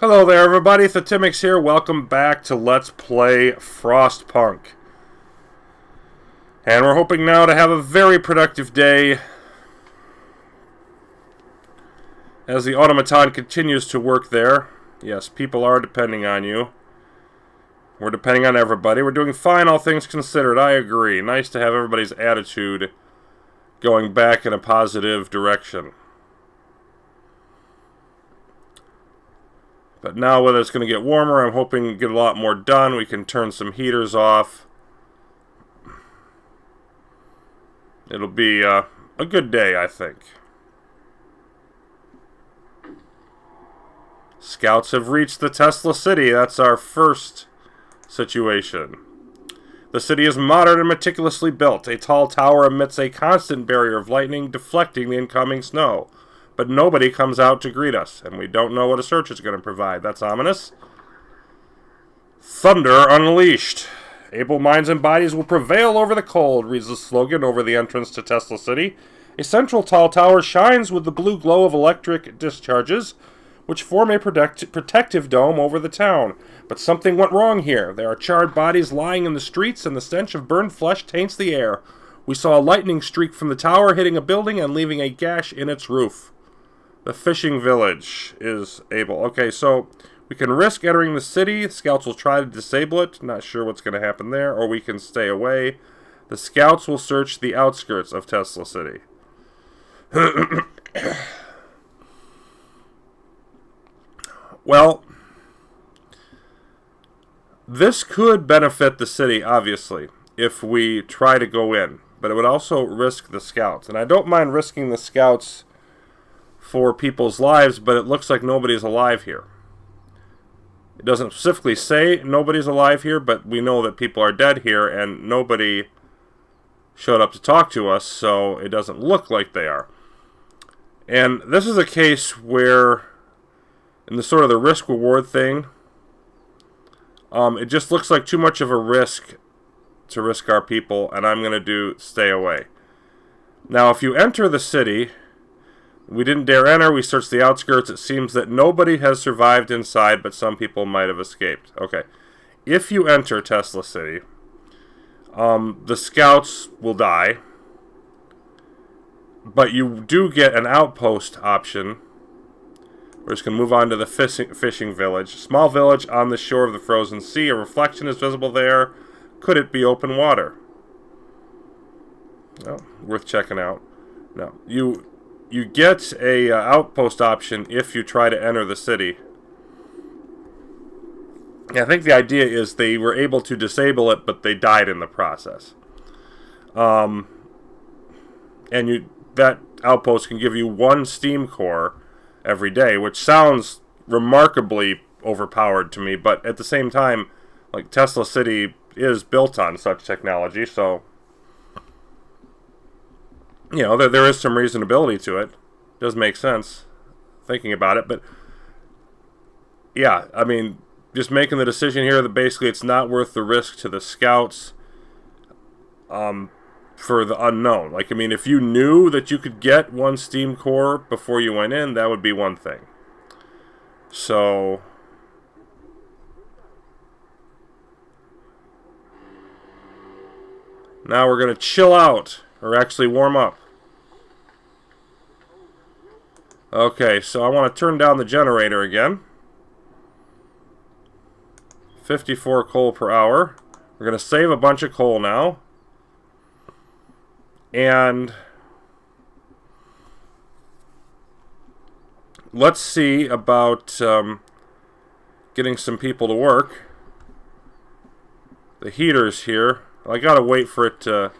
Hello there, everybody. Thatimix here. Welcome back to Let's Play Frostpunk. And we're hoping now to have a very productive day as the automaton continues to work there. Yes, people are depending on you. We're depending on everybody. We're doing fine, all things considered. I agree. Nice to have everybody's attitude going back in a positive direction. But now when it's going to get warmer, I'm hoping to get a lot more done. We can turn some heaters off. It'll be a good day, I think. Scouts have reached the Tesla City. That's our first situation. The city is modern and meticulously built. A tall tower emits a constant barrier of lightning, deflecting the incoming snow. But nobody comes out to greet us, and we don't know what a search is going to provide. That's ominous. Thunder unleashed. Able minds and bodies will prevail over the cold, reads the slogan over the entrance to Tesla City. A central tall tower shines with the blue glow of electric discharges, which form a protective dome over the town. But something went wrong here. There are charred bodies lying in the streets, and the stench of burned flesh taints the air. We saw a lightning streak from the tower hitting a building and leaving a gash in its roof. The fishing village is able. Okay, so we can risk entering the city. Scouts will try to disable it. Not sure what's going to happen there. Or we can stay away. The scouts will search the outskirts of Tesla City. Well, this could benefit the city, obviously, if we try to go in. But it would also risk the scouts. And I don't mind risking the scouts for people's lives, but it looks like nobody's alive here. It doesn't specifically say nobody's alive here, but we know that people are dead here, and nobody showed up to talk to us, so it doesn't look like they are. And this is a case where, in the sort of the risk-reward thing, it just looks like too much of a risk to risk our people, and I'm going to stay away. Now, if you enter the city, we didn't dare enter, we searched the outskirts. It seems that nobody has survived inside, but some people might have escaped. Okay. If you enter Tesla City, the scouts will die, but you do get an outpost option. We're just going to move on to the fishing village. Small village on the shore of the frozen sea. A reflection is visible there. Could it be open water? No, worth checking out. No, you get a outpost option if you try to enter the city. Yeah, I think the idea is they were able to disable it, but they died in the process. And that outpost can give you 1 steam core every day, which sounds remarkably overpowered to me, but at the same time, like, Tesla City is built on such technology, so you know, there is some reasonability to it. Does make sense thinking about it, but yeah, I mean, just making the decision here that basically it's not worth the risk to the scouts for the unknown. Like, I mean, if you knew that you could get 1 steam core before you went in, that would be one thing. So now we're going to chill out, or actually warm up. Okay, so I want to turn down the generator again. 54 coal per hour. We're going to save a bunch of coal now. And let's see about getting some people to work. The heater's here. I gotta wait for it to...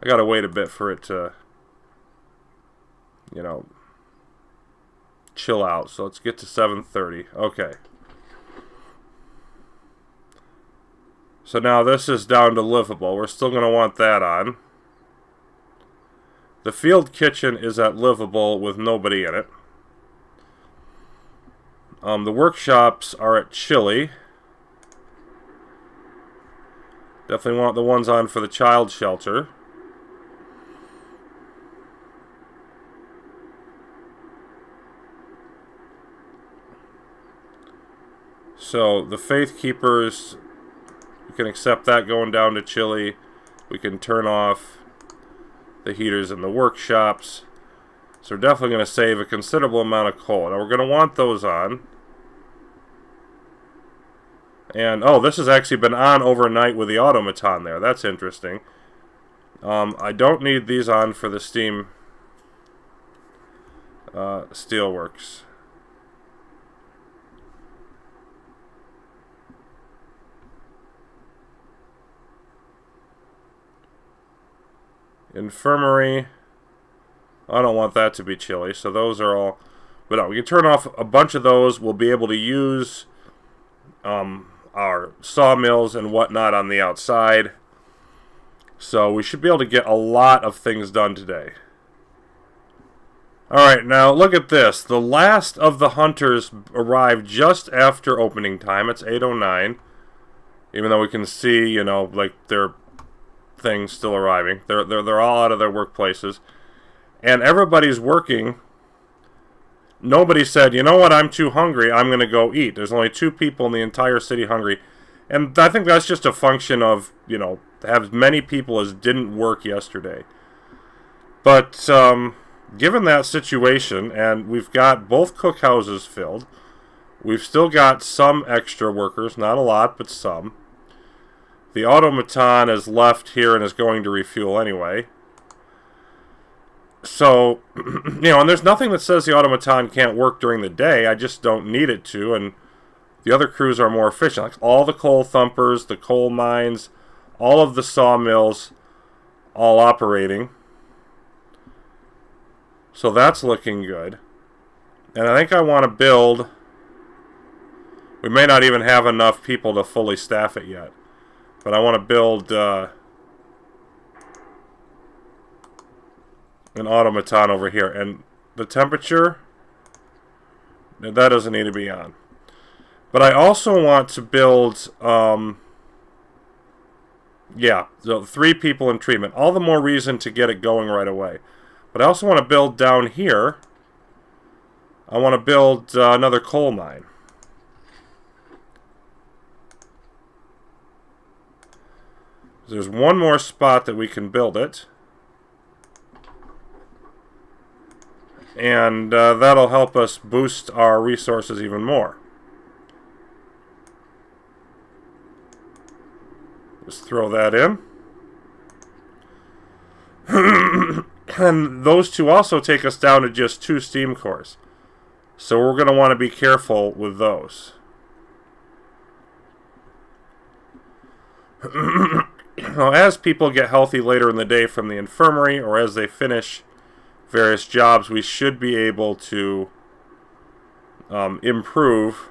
I gotta wait a bit for it to, you know, chill out. So let's get to 7:30. Okay. So now this is down to livable. We're still going to want that on. The field kitchen is at livable with nobody in it. The workshops are at chilly. Definitely want the ones on for the child shelter. So the Faith Keepers, we can accept that going down to Chile. We can turn off the heaters in the workshops. So we're definitely going to save a considerable amount of coal. Now we're going to want those on. And, oh, this has actually been on overnight with the automaton there. That's interesting. I don't need these on for the steam steelworks. Infirmary. I don't want that to be chilly, so those are all... But no, we can turn off a bunch of those. We'll be able to use our sawmills and whatnot on the outside. So we should be able to get a lot of things done today. Alright, now look at this. The last of the hunters arrived just after opening time. It's 8:09. Even though we can see, you know, like their things still arriving. They're all out of their workplaces. And everybody's working. Nobody said, you know what, I'm too hungry, I'm going to go eat. There's only 2 people in the entire city hungry. And I think that's just a function of, you know, have as many people as didn't work yesterday. But given that situation, and we've got both cookhouses filled, we've still got some extra workers, not a lot, but some. The automaton is left here and is going to refuel anyway. So, you know, and there's nothing that says the automaton can't work during the day. I just don't need it to, and the other crews are more efficient. Like all the coal thumpers, the coal mines, all of the sawmills, all operating. So that's looking good. And I think I want to build... We may not even have enough people to fully staff it yet. But I want to build... an automaton over here, and the temperature, that doesn't need to be on. But I also want to build so 3 people in treatment. All the more reason to get it going right away. But I also want to build down here, I want to build another coal mine. There's one more spot that we can build it. And that'll help us boost our resources even more. Just throw that in. And those 2 also take us down to just 2 steam cores. So we're going to want to be careful with those. Now, as people get healthy later in the day from the infirmary, or as they finish various jobs, we should be able to improve.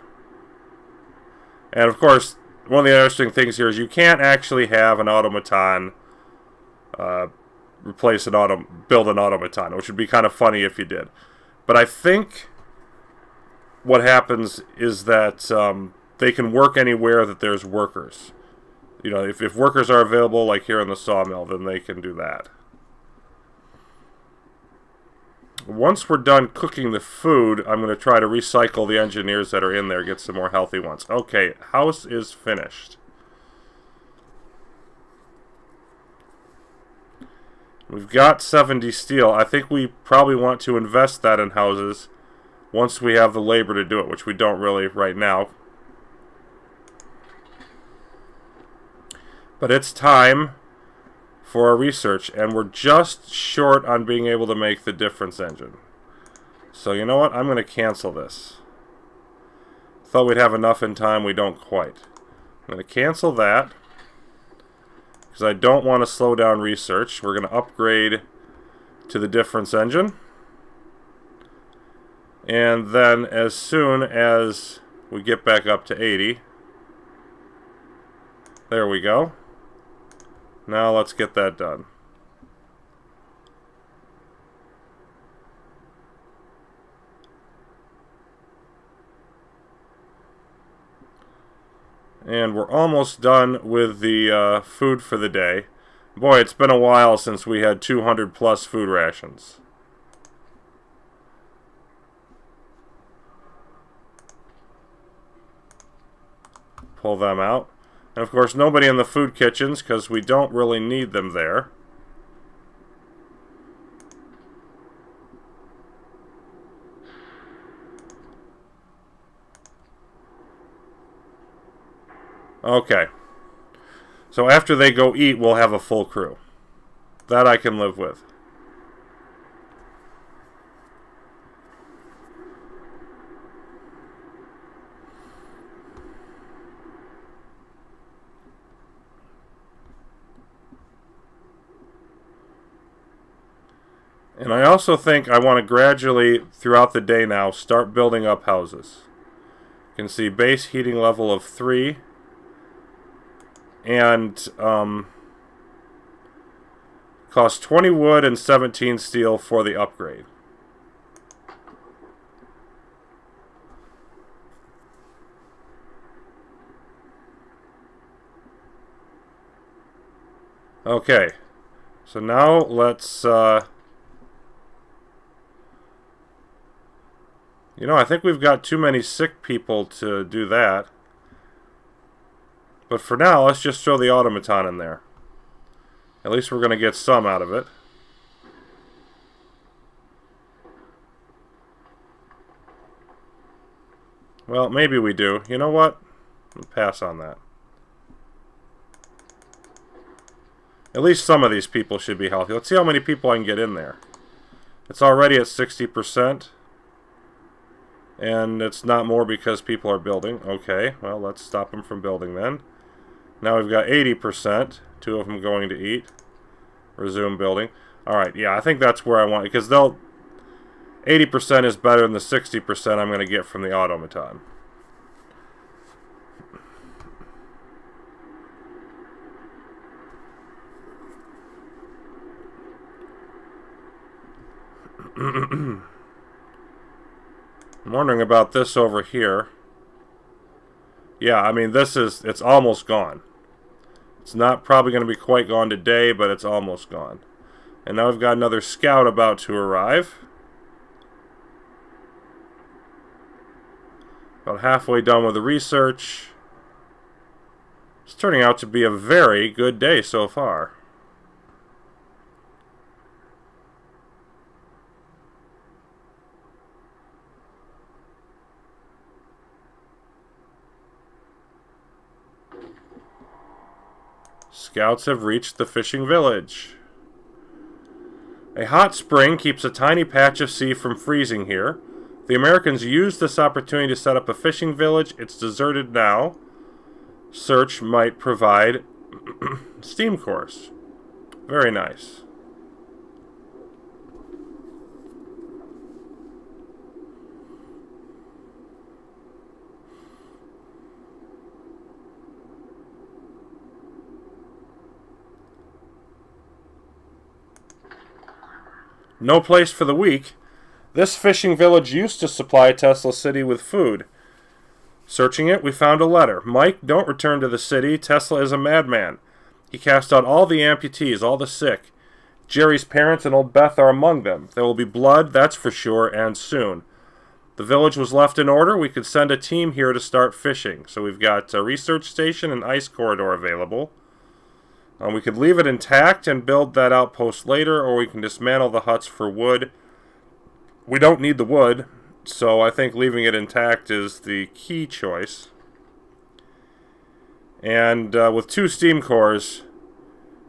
And of course, one of the interesting things here is you can't actually have an automaton build an automaton, which would be kind of funny if you did. But I think what happens is that they can work anywhere that there's workers. You know, if workers are available, like here in the sawmill, then they can do that. Once we're done cooking the food, I'm going to try to recycle the engineers that are in there, get some more healthy ones. Okay, house is finished. We've got 70 steel. I think we probably want to invest that in houses once we have the labor to do it, which we don't really right now. But it's time for our research, and we're just short on being able to make the difference engine. So you know what? I'm going to cancel this. Thought we'd have enough in time. We don't quite. I'm going to cancel that because I don't want to slow down research. We're going to upgrade to the difference engine. And then as soon as we get back up to 80, there we go. Now let's get that done. And we're almost done with the food for the day. Boy, it's been a while since we had 200 plus food rations. Pull them out. And of course, nobody in the food kitchens because we don't really need them there. Okay. So after they go eat, we'll have a full crew. That I can live with. And I also think I want to gradually, throughout the day now, start building up houses. You can see base heating level of 3. And cost 20 wood and 17 steel for the upgrade. Okay, so now let's, you know, I think we've got too many sick people to do that. But for now, let's just throw the automaton in there. At least we're going to get some out of it. Well, maybe we do. You know what? I'll pass on that. At least some of these people should be healthy. Let's see how many people I can get in there. It's already at 60%. And it's not more because people are building. Okay, well, let's stop them from building then. Now we've got 80%. 2 of them going to eat. Resume building. Alright, yeah, I think that's where I want it. Because 80% is better than the 60% I'm going to get from the automaton. I'm wondering about this over here. Yeah, I mean, it's almost gone. It's not probably going to be quite gone today, but it's almost gone. And now we've got another scout about to arrive. About halfway done with the research. It's turning out to be a very good day so far. Scouts have reached the fishing village. A hot spring keeps a tiny patch of sea from freezing here. The Americans used this opportunity to set up a fishing village. It's deserted now. Search might provide steam course. Very nice. No place for the weak. This fishing village used to supply Tesla City with food. Searching it, we found a letter. Mike, don't return to the city. Tesla is a madman. He cast out all the amputees, all the sick. Jerry's parents and old Beth are among them. There will be blood, that's for sure, and soon. The village was left in order. We could send a team here to start fishing. So we've got a research station and ice corridor available. We could leave it intact and build that outpost later, or we can dismantle the huts for wood. We don't need the wood, so I think leaving it intact is the key choice. And with 2 steam cores,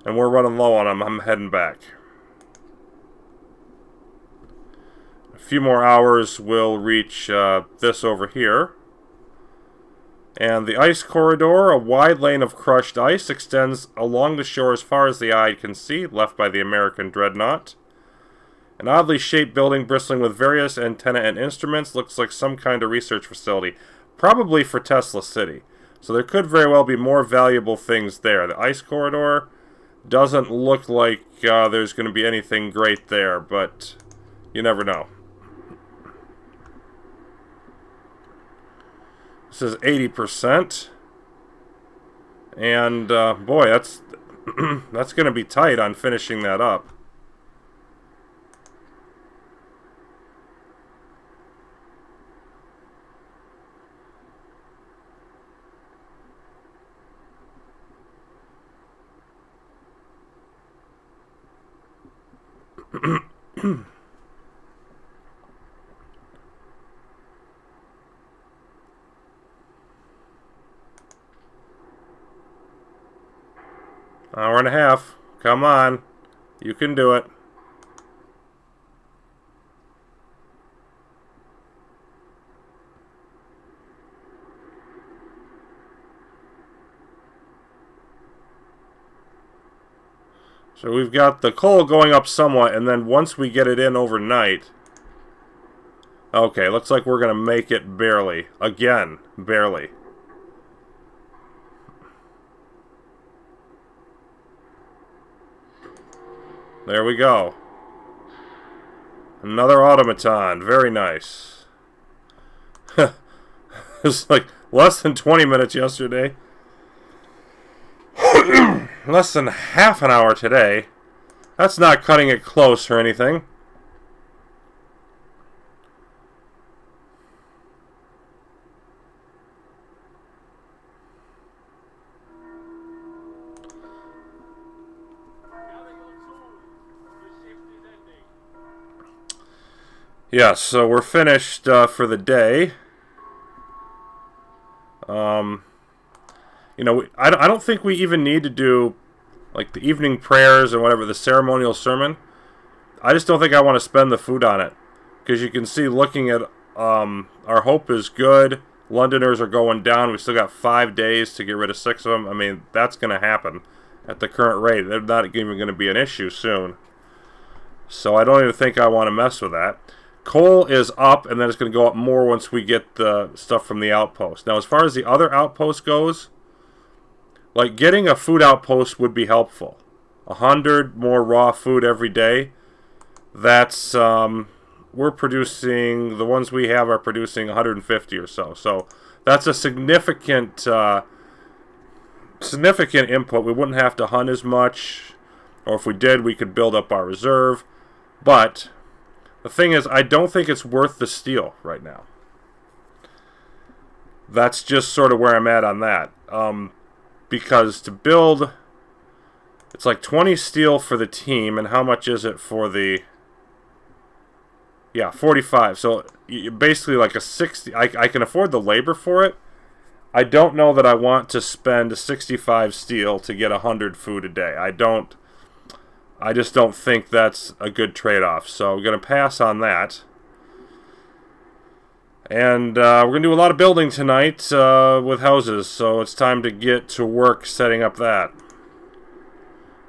and we're running low on them, I'm heading back. A few more hours will reach this over here. And the ice corridor, a wide lane of crushed ice, extends along the shore as far as the eye can see, left by the American dreadnought. An oddly shaped building bristling with various antennae and instruments looks like some kind of research facility, probably for Tesla City. So there could very well be more valuable things there. The ice corridor doesn't look like there's going to be anything great there, but you never know. This is 80%. And, boy, that's that's going to be tight on finishing that up. Hour and a half. Come on. You can do it. So we've got the coal going up somewhat, and then once we get it in overnight... Okay, looks like we're going to make it barely. Again, barely. There we go. Another automaton. Very nice. It was like less than 20 minutes yesterday. Less than half an hour today. That's not cutting it close or anything. Yeah, so we're finished for the day. You know, I don't think we even need to do, like, the evening prayers or whatever, the ceremonial sermon. I just don't think I want to spend the food on it. Because you can see, looking at, our hope is good. Londoners are going down. We still got 5 days to get rid of 6 of them. I mean, that's going to happen at the current rate. They're not even going to be an issue soon. So I don't even think I want to mess with that. Coal is up, and then it's going to go up more once we get the stuff from the outpost. Now, as far as the other outpost goes, like, getting a food outpost would be helpful. 100 more raw food every day. That's, we're producing, the ones we have are producing 150 or so. So that's a significant input. We wouldn't have to hunt as much, or if we did, we could build up our reserve. But the thing is, I don't think it's worth the steel right now. That's just sort of where I'm at on that. Because to build, it's like 20 steel for the team, and how much is it for the... Yeah, 45. So basically like a 60. I can afford the labor for it. I don't know that I want to spend 65 steel to get 100 food a day. I just don't think that's a good trade-off. So we're going to pass on that. And we're going to do a lot of building tonight with houses. So it's time to get to work setting up that.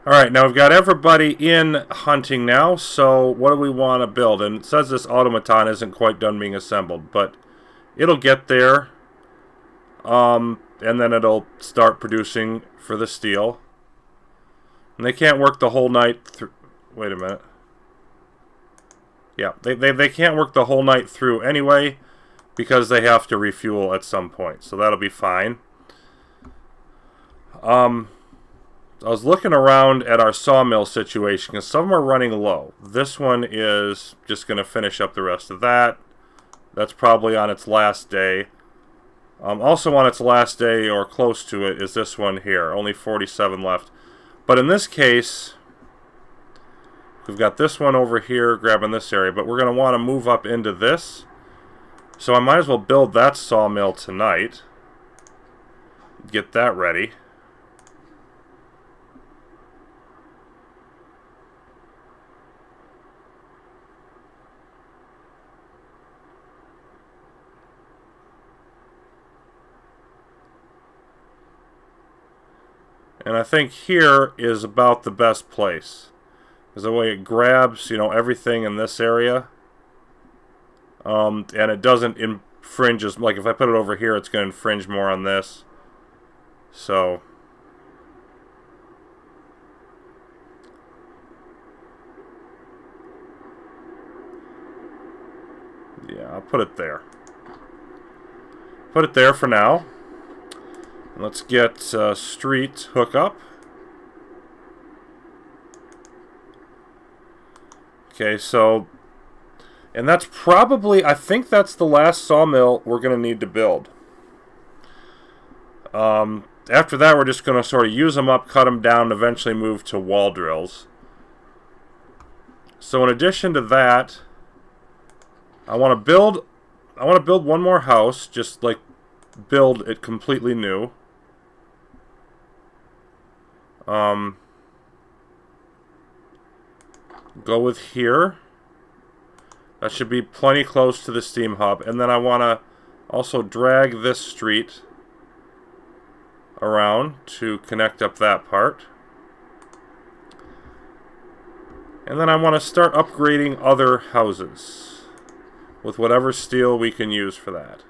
Alright, now we've got everybody in hunting now. So what do we want to build? And it says this automaton isn't quite done being assembled. But it'll get there. And then it'll start producing for the steel. And they can't work the whole night through. Wait a minute. Yeah, they can't work the whole night through anyway, because they have to refuel at some point. So that'll be fine. I was looking around at our sawmill situation, because some are running low. This one is just going to finish up the rest of that. That's probably on its last day. Also on its last day, or close to it, is this one here. Only 47 left. But in this case, we've got this one over here grabbing this area, but we're going to want to move up into this. So I might as well build that sawmill tonight. Get that ready. And I think here is about the best place. Because the way it grabs, you know, everything in this area. And it doesn't infringe as... Like, if I put it over here, it's going to infringe more on this. So... yeah, I'll put it there. Put it there for now. Let's get street hookup. Okay, so... and that's probably... I think that's the last sawmill we're going to need to build. After that, we're just going to sort of use them up, cut them down, and eventually move to wall drills. So in addition to that, I want to build one more house, just like build it completely new. Go with here. That should be plenty close to the steam hub. And then I want to also drag this street around to connect up that part. And then I want to start upgrading other houses with whatever steel we can use for that.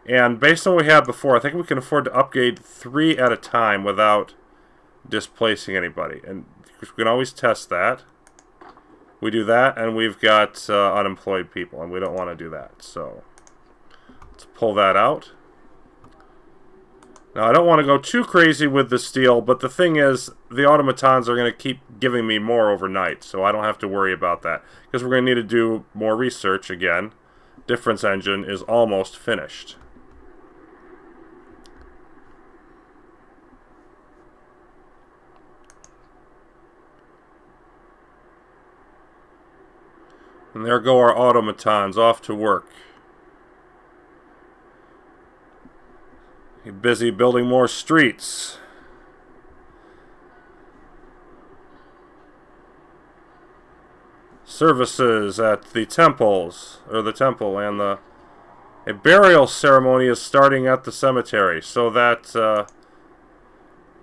And based on what we had before, I think we can afford to upgrade 3 at a time without displacing anybody. And we can always test that. We do that, and we've got unemployed people, and we don't want to do that. So let's pull that out. Now, I don't want to go too crazy with the steel, but the thing is, the automatons are going to keep giving me more overnight, so I don't have to worry about that. Because we're going to need to do more research again. Difference engine is almost finished. And there go our automatons off to work. You're busy building more streets. Services at the temples, or the temple, and a burial ceremony is starting at the cemetery, so that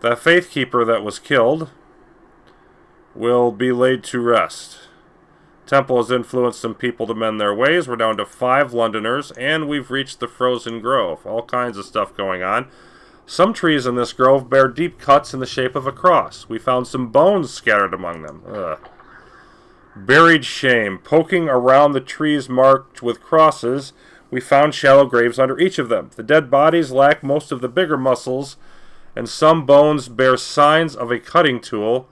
that faith keeper that was killed will be laid to rest. Temple has influenced some people to mend their ways. We're down to 5 Londoners, and we've reached the frozen grove. All kinds of stuff going on. Some trees in this grove bear deep cuts in the shape of a cross. We found some bones scattered among them. Ugh. Buried shame. Poking around the trees marked with crosses, we found shallow graves under each of them. The dead bodies lack most of the bigger muscles, and some bones bear signs of a cutting tool.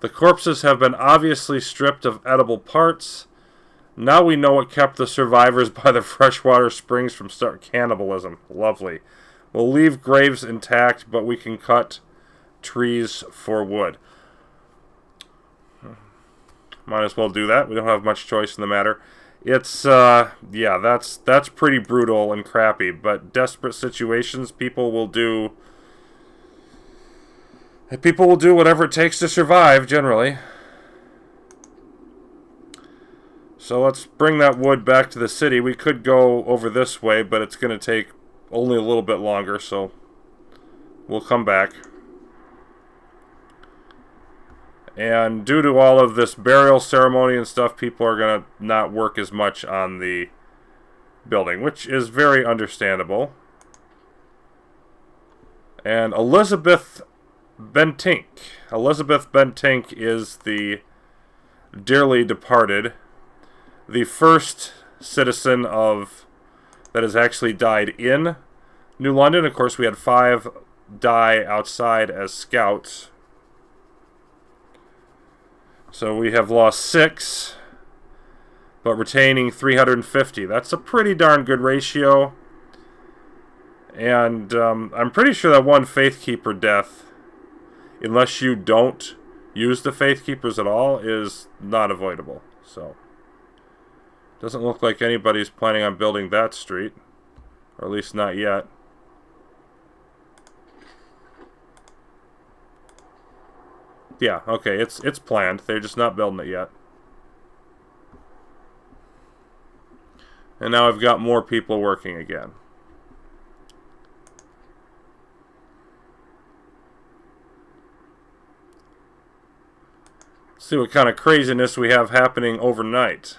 The corpses have been obviously stripped of edible parts. Now we know what kept the survivors by the freshwater springs from cannibalism. Lovely. We'll leave graves intact, but we can cut trees for wood. Might as well do that. We don't have much choice in the matter. It's, yeah, that's pretty brutal and crappy, but desperate situations, people will do whatever it takes to survive, generally. So let's bring that wood back to the city. We could go over this way, but it's going to take only a little bit longer, so we'll come back. And due to all of this burial ceremony and stuff, people are going to not work as much on the building, which is very understandable. And Elizabeth Bentink is the dearly departed, the first citizen that has actually died in New London. Of course, we had 5 die outside as scouts. So we have lost 6, but retaining 350. That's a pretty darn good ratio. And I'm pretty sure that one Faithkeeper death, unless you don't use the Faith Keepers at all, is not avoidable. So, doesn't look like anybody's planning on building that street. Or at least not yet. Yeah, okay, it's planned. They're just not building it yet. And now I've got more people working again. See what kind of craziness we have happening overnight.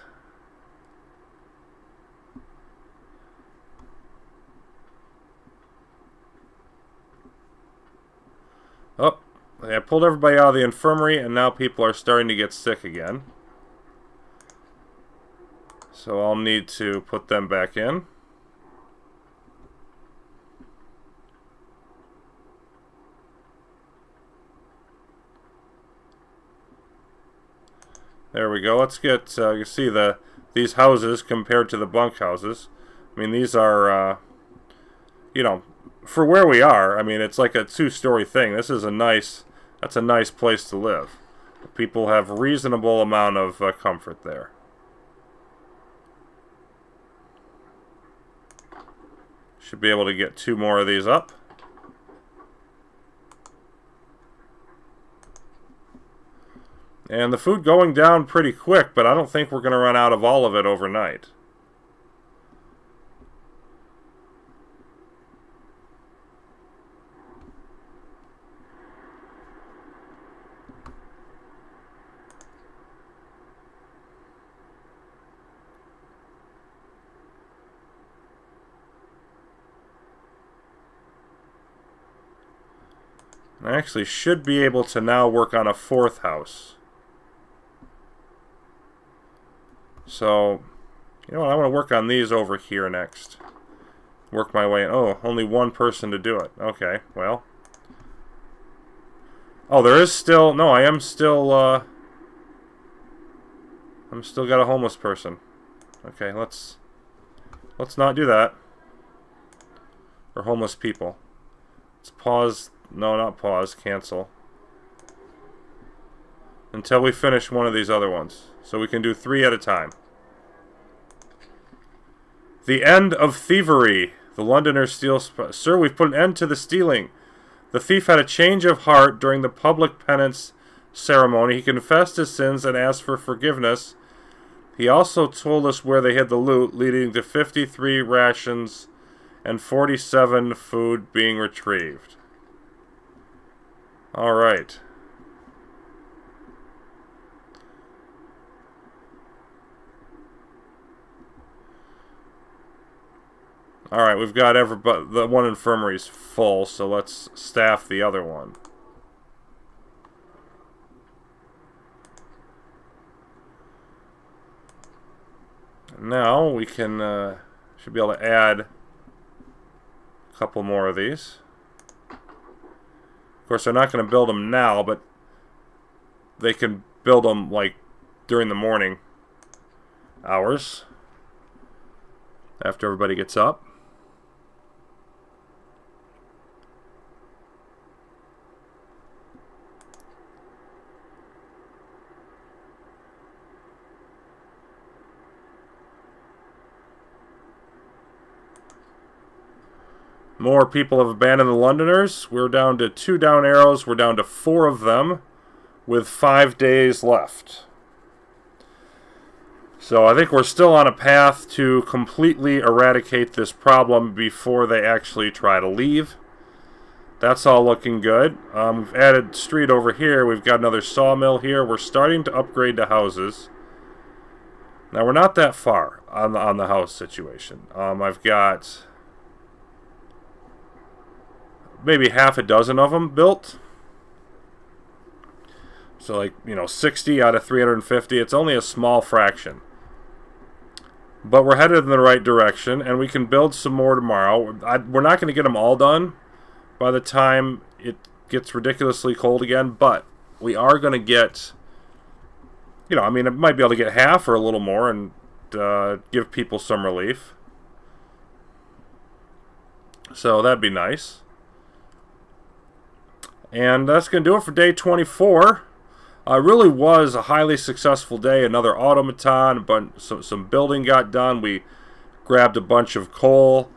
Oh, I pulled everybody out of the infirmary, and now people are starting to get sick again. So I'll need to put them back in. There we go. Let's get, you see these houses compared to the bunkhouses. I mean, these are, you know, for where we are, I mean, it's like a 2-story thing. This is a nice That's a nice place to live. People have reasonable amount of comfort there. Should be able to get 2 more of these up. And the food going down pretty quick, but I don't think we're going to run out of all of it overnight. I actually should be able to now work on a 4th house. So, you know what, I want to work on these over here next. Work my way in. Oh, only 1 person to do it. Okay, well. Oh, there is still... No, I am still... I'm still got a homeless person. Okay, let's not do that. Or homeless people. Let's pause... No, not pause. Cancel. Until we finish one of these other ones. So we can do 3 at a time. The end of thievery. The Londoners steal... Sir, we've put an end to the stealing. The thief had a change of heart during the public penance ceremony. He confessed his sins and asked for forgiveness. He also told us where they hid the loot, leading to 53 rations and 47 food being retrieved. Alright. Alright, we've got everybody. The one infirmary's full, so let's staff the other one. Now we can, should be able to add a couple more of these. Of course, they're not going to build them now, but they can build them, like, during the morning hours. After everybody gets up. More people have abandoned the Londoners. We're down to 2 down arrows. We're down to 4 of them with 5 days left. So I think we're still on a path to completely eradicate this problem before they actually try to leave. That's all looking good. We've added street over here. We've got another sawmill here. We're starting to upgrade the houses. Now we're not that far on the house situation. I've got... maybe half a dozen of them built. So, like, you know, 60 out of 350. It's only a small fraction. But we're headed in the right direction, and we can build some more tomorrow. We're not going to get them all done by the time it gets ridiculously cold again, but we are going to get, you know, I mean, it might be able to get half or a little more and give people some relief. So that'd be nice. And that's going to do it for day 24. It really was a highly successful day. Another automaton, but some building got done. We grabbed a bunch of coal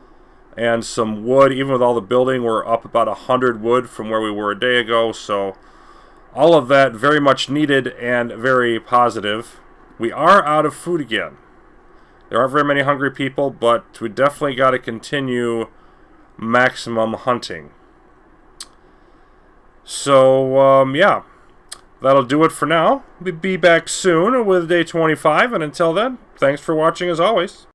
and some wood. Even with all the building, we're up about 100 wood from where we were a day ago. So all of that very much needed and very positive. We are out of food again. There aren't very many hungry people, but we definitely got to continue maximum hunting. So, yeah, that'll do it for now. We'll be back soon with day 25, and until then, thanks for watching as always.